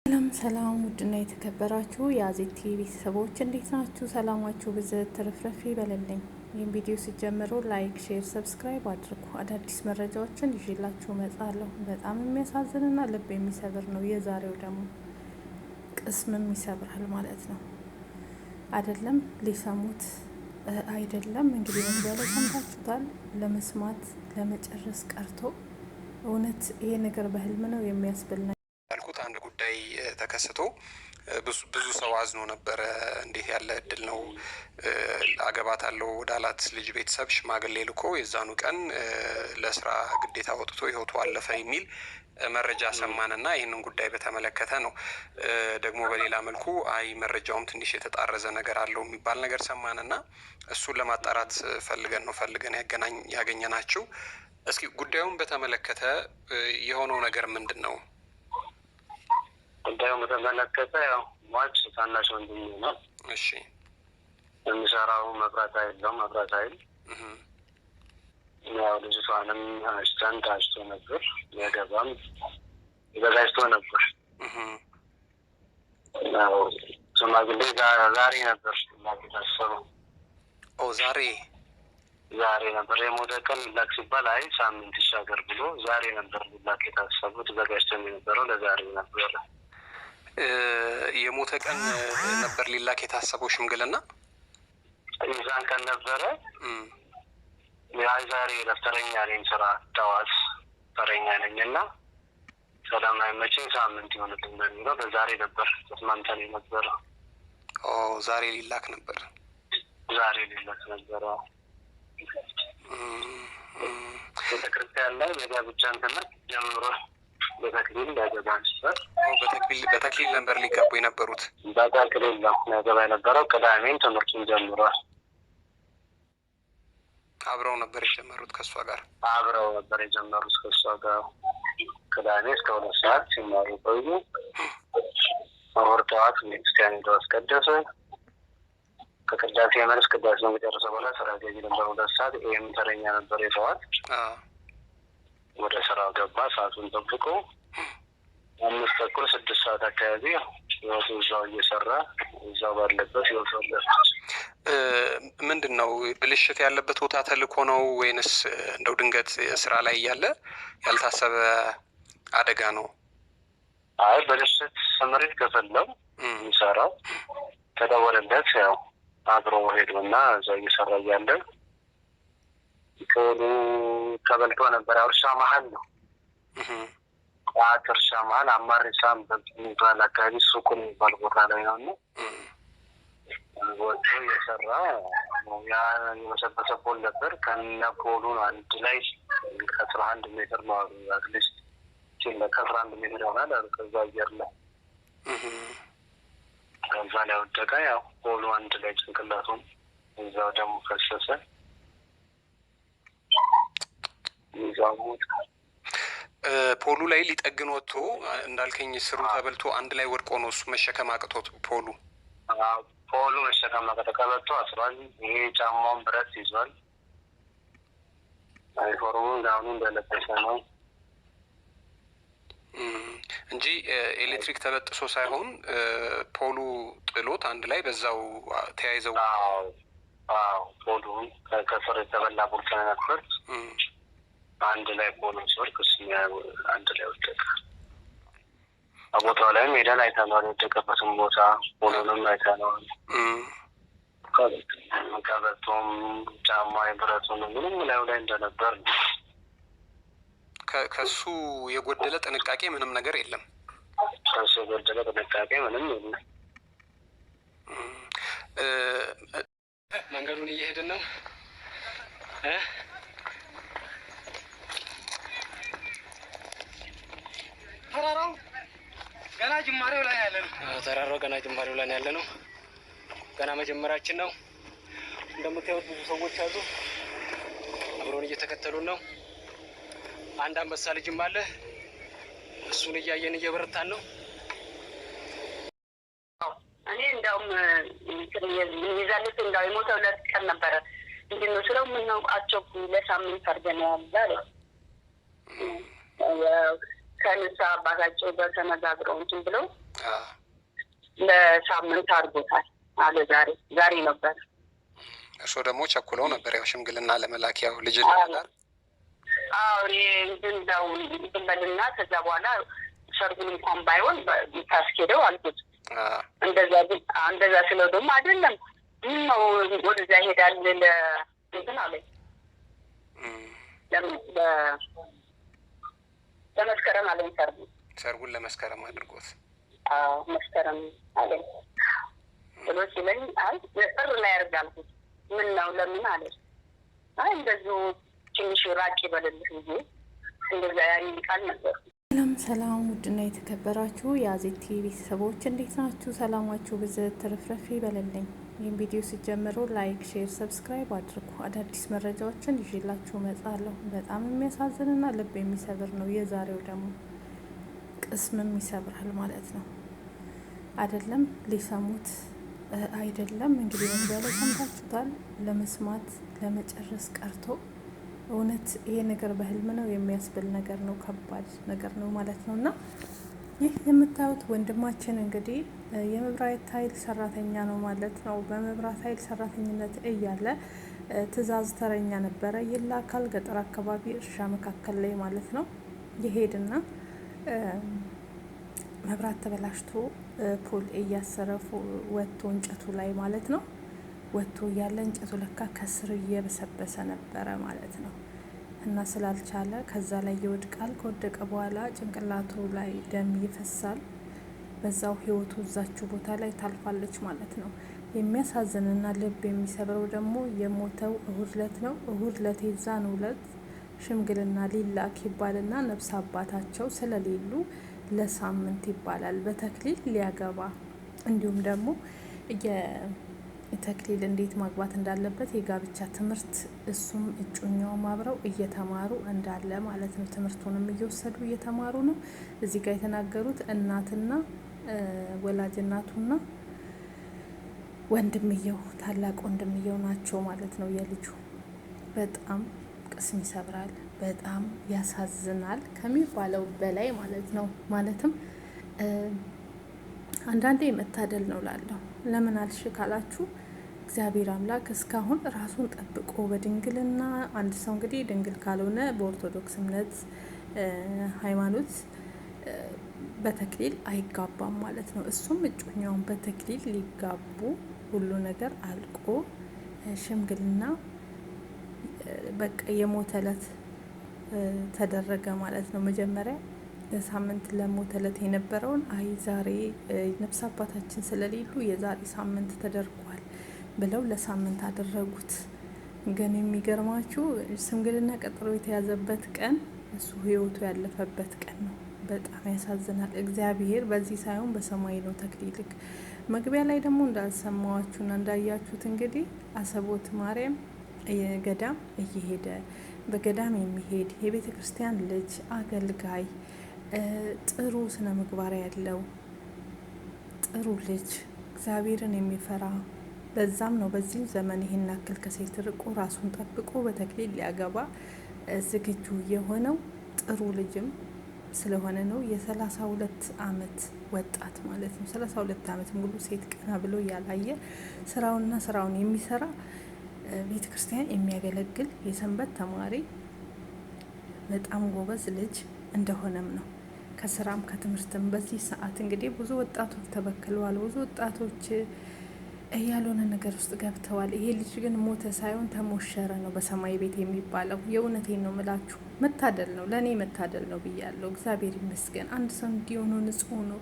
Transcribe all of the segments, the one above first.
ሰላም ውድና የተከበራችሁ የአዜቲ ቤተሰቦች እንዴት ናችሁ? ሰላማችሁ ብዝት ትርፍርፍ ይበልልኝ። ይህን ቪዲዮ ሲጀምሩ ላይክ፣ ሼር፣ ሰብስክራይብ አድርጉ። አዳዲስ መረጃዎችን ይዤላችሁ እመጣለሁ። በጣም የሚያሳዝንና ልብ የሚሰብር ነው። የዛሬው ደግሞ ቅስምም ይሰብራል ማለት ነው። አይደለም ሊሰሙት አይደለም እንግዲህ መግቢያ ላይ ሰምታችሁታል። ለመስማት ለመጨረስ ቀርቶ እውነት ይሄ ነገር በህልም ነው የሚያስብል ነው ያልኩት አንድ ጉዳይ ተከስቶ ብዙ ሰው አዝኖ ነበረ። እንዴት ያለ እድል ነው አገባታለሁ ወዳላት ልጅ ቤተሰብ ሽማግሌ ልኮ የዛኑ ቀን ለስራ ግዴታ ወጥቶ ህይወቱ አለፈ የሚል መረጃ ሰማንና ይህንን ጉዳይ በተመለከተ ነው። ደግሞ በሌላ መልኩ አይ መረጃውም ትንሽ የተጣረዘ ነገር አለው የሚባል ነገር ሰማንና እሱን ለማጣራት ፈልገን ያገኘናችሁ። እስኪ ጉዳዩን በተመለከተ የሆነው ነገር ምንድን ነው? ጉዳዩን በተመለከተ ያው ሟች ታናሽ ወንድሜ ነው። እሺ፣ የሚሰራው መብራት ኃይል ያው ልጅቷንም ታጭቶ ነበር፣ የገባም ተዘጋጅቶ ነበር። ያው ሽማግሌ ዛሬ ነበር የታሰበው። ዛሬ ነበር የሞተ ቀን ላክ ሲባል አይ ሳምንት ይሻገር ብሎ ዛሬ ነበር ላክ የታሰበው። ተዘጋጅቶ የነበረው ለዛሬ ነበር። የሞተ ቀን ነበር ሊላክ የታሰበው ሽምግልና የዛን ቀን ነበረ። ዛሬ ለፍተረኛ ነኝ ስራ ጠዋት ተረኛ ነኝ እና ሰላም አይመችኝ ሳምንት ይሆንልኝ በሚለው በዛሬ ነበር ተስማምተን የነበረው። ዛሬ ሊላክ ነበር። ቤተክርስቲያን ላይ በጋብቻ እንትና ጀምሮ በተክሊል ሊያገባ ነበር። በተክሊል ነበር ሊጋቡ የነበሩት። በተክሊል ነው ሊያገባ የነበረው። ቅዳሜን ትምህርቱን ጀምሯል። አብረው ነበር የጀመሩት ከእሷ ጋር። ቅዳሜ እስከ 2 ሰዓት ሲማሩ ቆዩ። እሑድ ጠዋት ቤተክርስቲያን ሄደው አስቀደሱ። ከቅዳሴ መልስ ቅዳሴ ነው የጨረሰው። በኋላ ስራ ገቢ ነበር 2 ሰዓት። ይህም ተረኛ ነበር የጠዋት። ወደ ስራው ገባ። ሰዓቱን ጠብቆ 5:30 6 ሰዓት አካባቢ ህይወቱ እዛው እየሰራ እዛው ባለበት ህይወቱ አለፈ። ምንድን ነው ብልሽት ያለበት ቦታ ተልኮ ነው ወይንስ እንደው ድንገት ስራ ላይ እያለ ያልታሰበ አደጋ ነው? አይ ብልሽት ስምሪት ከፈለው የሚሰራው ተደወለለት። ያው አብሮ ሄዶና እዛው እየሰራ እያለ ቶሎ ተበልቶ ነበር። እርሻ መሀል ነው እርሻ መሀል አማሬሳም በሚባል አካባቢ ሱቁን የሚባል ቦታ ላይ ነው እና ወጥቶ የሰራ ያ የመሰበሰ ፖል ነበር። ከነ ፖሉ አንድ ላይ 11 ሜትር ነው አሉ። አትሊስት ከ11 ሜትር ይሆናል አሉ። ከዛ አየር ላይ ከዛ ላይ ወደቀ። ያው ፖሉ አንድ ላይ ጭንቅላቱም እዛው ደግሞ ፈሰሰ። ፖሉ ላይ ሊጠግን ወጥቶ እንዳልከኝ ስሩ ተበልቶ አንድ ላይ ወድቆ ነው እሱ መሸከም አቅቶት ፖሉ መሸከም አቅቶ ቀበቶ አስሯል። ይሄ ጫማውን ብረት ይዟል። ዩኒፎርሙን ጋውኑ እንደለበሰ ነው እንጂ ኤሌክትሪክ ተበጥሶ ሳይሆን ፖሉ ጥሎት አንድ ላይ በዛው ተያይዘው። ፖሉ ከስር የተበላ ቡልተ ነበር። አንድ ላይ ፖሉ ሲወድቅ እሱም አንድ ላይ ወደቀ። ቦታው ላይም ሄደን አይተነዋል። የወደቀበትም ቦታ ፖሉንም አይተነዋል። ቀበቶም ጫማ የብረቱን ምንም ላዩ ላይ እንደነበር ነው። ከሱ የጎደለ ጥንቃቄ ምንም ነገር የለም። መንገዱን እየሄድን ነው። ተራራው ገና ጅማሬው ላይ ያለ ነው። ገና መጀመራችን ነው። እንደምታዩት ብዙ ሰዎች አሉ፣ አብሮን እየተከተሉን ነው። አንድ አንበሳ ልጅም አለ። እሱን እያየን እየበረታን ነው። እኔ እንደውም ይዛለት እንዳው የሞተው 2 ቀን ነበረ። ምንድን ነው ስለው የምናውቃቸው ለሳምንት አድርገናል አለ። ከንሳ አባታቸው ጋር ተነጋግረው እንትን ብለው ለሳምንት አድርጎታል አለ። ዛሬ ነበር። እርስዎ ደግሞ ቸኩለው ነበር ያው ሽምግልና ለመላክ ያው ልጅ ለመዳር። እንዳው በልና ከዛ በኋላ ሰርጉን እንኳን ባይሆን ታስኬደው አልኩት። እንደዛ ስለው ደግሞ አይደለም ነው ወደዛ ይሄዳል ለእንትን አለኝ። ለመስከረም አለኝ ሰርጉን ለመስከረም አድርጎት መስከረም አለኝ ብሎ ሲለኝ አይ ጥር ላይ ያደርጋልኩት። ምን ነው ለምን አለ። አይ እንደዚሁ ትንሽ ራቅ ይበልልህ እንጂ እንደዛ ያን ቃል ነበር። ሰላም ውድና የተከበራችሁ የአዜት ቲቪ ቤተሰቦች እንዴት ናችሁ? ሰላማችሁ ብዝት ትርፍረፍ ይበልልኝ። ይህን ቪዲዮ ሲጀምሩ ላይክ፣ ሼር፣ ሰብስክራይብ አድርጉ። አዳዲስ መረጃዎችን ይዤላችሁ እመጣለሁ። በጣም የሚያሳዝንና ልብ የሚሰብር ነው። የዛሬው ደግሞ ቅስምም ይሰብራል ማለት ነው። አይደለም ሊሰሙት አይደለም እንግዲህ መግቢያ ላይ ሰምታችሁታል። ለመስማት ለመጨረስ ቀርቶ እውነት ይሄ ነገር በህልም ነው የሚያስብል ነገር ነው። ከባድ ነገር ነው ማለት ነው። እና ይህ የምታዩት ወንድማችን እንግዲህ የመብራት ኃይል ሰራተኛ ነው ማለት ነው። በመብራት ኃይል ሰራተኝነት እያለ ትዕዛዝ ተረኛ ነበረ። ይላካል ገጠር አካባቢ እርሻ መካከል ላይ ማለት ነው። ይሄድና መብራት ተበላሽቶ ፖል እያሰረፉ ወጥቶ እንጨቱ ላይ ማለት ነው ወጥቶ ያለ እንጨቱ ለካ ከስር እየበሰበሰ ነበረ ማለት ነው። እና ስላልቻለ ከዛ ላይ ይወድቃል። ከወደቀ በኋላ ጭንቅላቱ ላይ ደም ይፈሳል። በዛው ህይወቱ እዛችሁ ቦታ ላይ ታልፋለች ማለት ነው። የሚያሳዝንና ልብ የሚሰብረው ደግሞ የሞተው እሁድ ዕለት ነው። እሁድ ዕለት የዛን ዕለት ሽምግልና ሊላክ ይባልና ነፍስ አባታቸው ስለሌሉ ለሳምንት ይባላል በተክሊል ሊያገባ እንዲሁም ደግሞ ተክሊል እንዴት ማግባት እንዳለበት የጋብቻ ትምህርት እሱም እጮኛውም አብረው እየተማሩ እንዳለ ማለት ነው። ትምህርቱንም እየወሰዱ እየተማሩ ነው። እዚህ ጋር የተናገሩት እናትና ወላጅ እናቱና ወንድምየው ታላቅ ወንድምየው ናቸው ማለት ነው የልጁ። በጣም ቅስም ይሰብራል። በጣም ያሳዝናል ከሚባለው በላይ ማለት ነው። ማለትም አንዳንዴ መታደል ነው ላለሁ። ለምን አልሽ ካላችሁ እግዚአብሔር አምላክ እስካሁን ራሱን ጠብቆ በድንግልና አንድ ሰው እንግዲህ ድንግል ካልሆነ በኦርቶዶክስ እምነት ሃይማኖት በተክሊል አይጋባም ማለት ነው። እሱም እጮኛውን በተክሊል ሊጋቡ ሁሉ ነገር አልቆ ሽምግልና በቃ የሞተ ዕለት ተደረገ ማለት ነው። መጀመሪያ ሳምንት ለሞተ ዕለት የነበረውን አይ ዛሬ ነፍስ አባታችን ስለሌሉ የዛሬ ሳምንት ተደርጓል ብለው ለሳምንት አደረጉት። ግን የሚገርማችሁ ሽምግልና ቀጠሮ የተያዘበት ቀን እሱ ህይወቱ ያለፈበት ቀን ነው። በጣም ያሳዝናል። እግዚአብሔር በዚህ ሳይሆን በሰማይ ነው ተክሊልክ። መግቢያ ላይ ደግሞ እንዳልሰማዋችሁና እንዳያችሁት እንግዲህ አሰቦት ማርያም ገዳም እየሄደ በገዳም የሚሄድ የቤተ ክርስቲያን ልጅ አገልጋይ ጥሩ ስነ ምግባር ያለው ጥሩ ልጅ እግዚአብሔርን የሚፈራ ለዛም ነው በዚህ ዘመን ይህን ያክል ከሴት ርቆ ራሱን ጠብቆ በተክሊል ሊያገባ ዝግጁ የሆነው ጥሩ ልጅም ስለሆነ ነው። የ32 ዓመት ወጣት ማለት ነው። 32 ዓመት ሙሉ ሴት ቀና ብሎ ያላየ ስራውን የሚሰራ ቤተ ክርስቲያን የሚያገለግል የሰንበት ተማሪ በጣም ጎበዝ ልጅ እንደሆነም ነው። ከስራም ከትምህርትም በዚህ ሰዓት እንግዲህ ብዙ ወጣቶች ተበክለዋል። ብዙ ወጣቶች ያልሆነ ነገር ውስጥ ገብተዋል። ይሄ ልጅ ግን ሞተ ሳይሆን ተሞሸረ ነው በሰማይ ቤት የሚባለው። የእውነቴን ነው ምላችሁ። መታደል ነው፣ ለእኔ መታደል ነው ብያለሁ። እግዚአብሔር ይመስገን። አንድ ሰው እንዲሆኑ ንጹሕ ነው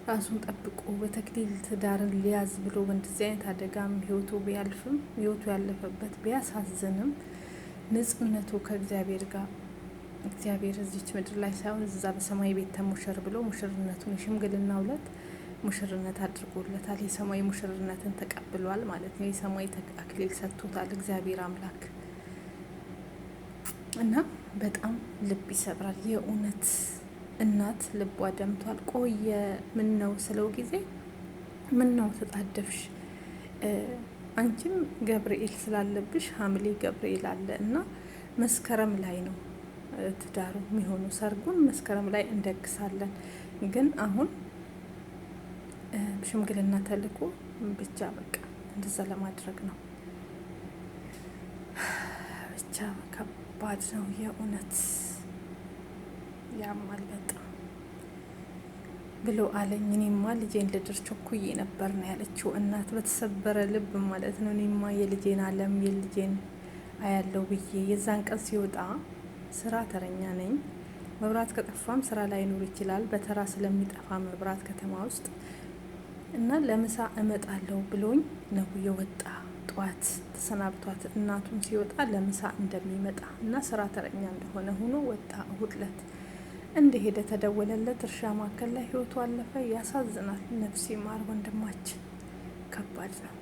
ራሱን ጠብቆ በተክሊል ትዳርን ሊያዝ ብሎ በእንደዚህ አይነት አደጋም ህይወቱ ቢያልፍም ህይወቱ ያለፈበት ቢያሳዝንም ንጹሕነቱ ከእግዚአብሔር ጋር እግዚአብሔር እዚች ምድር ላይ ሳይሆን እዛ በሰማይ ቤት ተሞሸር ብሎ ሙሽርነቱን የሽምግልና ዕለት ሙሽርነት አድርጎለታል። የሰማይ ሙሽርነትን ተቀብሏል ማለት ነው። የሰማይ አክሊል ሰጥቶታል እግዚአብሔር አምላክ እና በጣም ልብ ይሰብራል የእውነት። እናት ልቧ ደምቷል። ቆየ ምን ነው ስለው ጊዜ ምን ነው ተጣደፍሽ? አንቺም ገብርኤል ስላለብሽ ሐምሌ ገብርኤል አለ እና መስከረም ላይ ነው ትዳሩ የሚሆኑ ሰርጉን መስከረም ላይ እንደግሳለን። ግን አሁን ሽምግልና ተልኮ ብቻ በቃ እንደዛ ለማድረግ ነው። ብቻ ከባድ ነው የእውነት ያማል በጣም ብሎ አለኝ። እኔማ ልጄን ልድር ቸኩዬ ነበር ነው ያለችው እናት በተሰበረ ልብ ማለት ነው። እኔማ የልጄን አለም የልጄን አያለው ብዬ የዛን ቀን ሲወጣ ስራ ተረኛ ነኝ። መብራት ከጠፋም ስራ ላይኖር ይችላል፣ በተራ ስለሚጠፋ መብራት ከተማ ውስጥ እና ለምሳ እመጣለሁ ብሎኝ ነው የወጣ። ጧት ተሰናብቷት እናቱን ሲወጣ ለምሳ እንደሚመጣ እና ስራ ተረኛ እንደሆነ ሆኖ ወጣ። እሁድ ዕለት እንደሄደ ተደወለለት። እርሻ ማዕከል ላይ ህይወቱ አለፈ። ያሳዝናል። ነፍስ ይማር ወንድማችን። ከባድ ነው።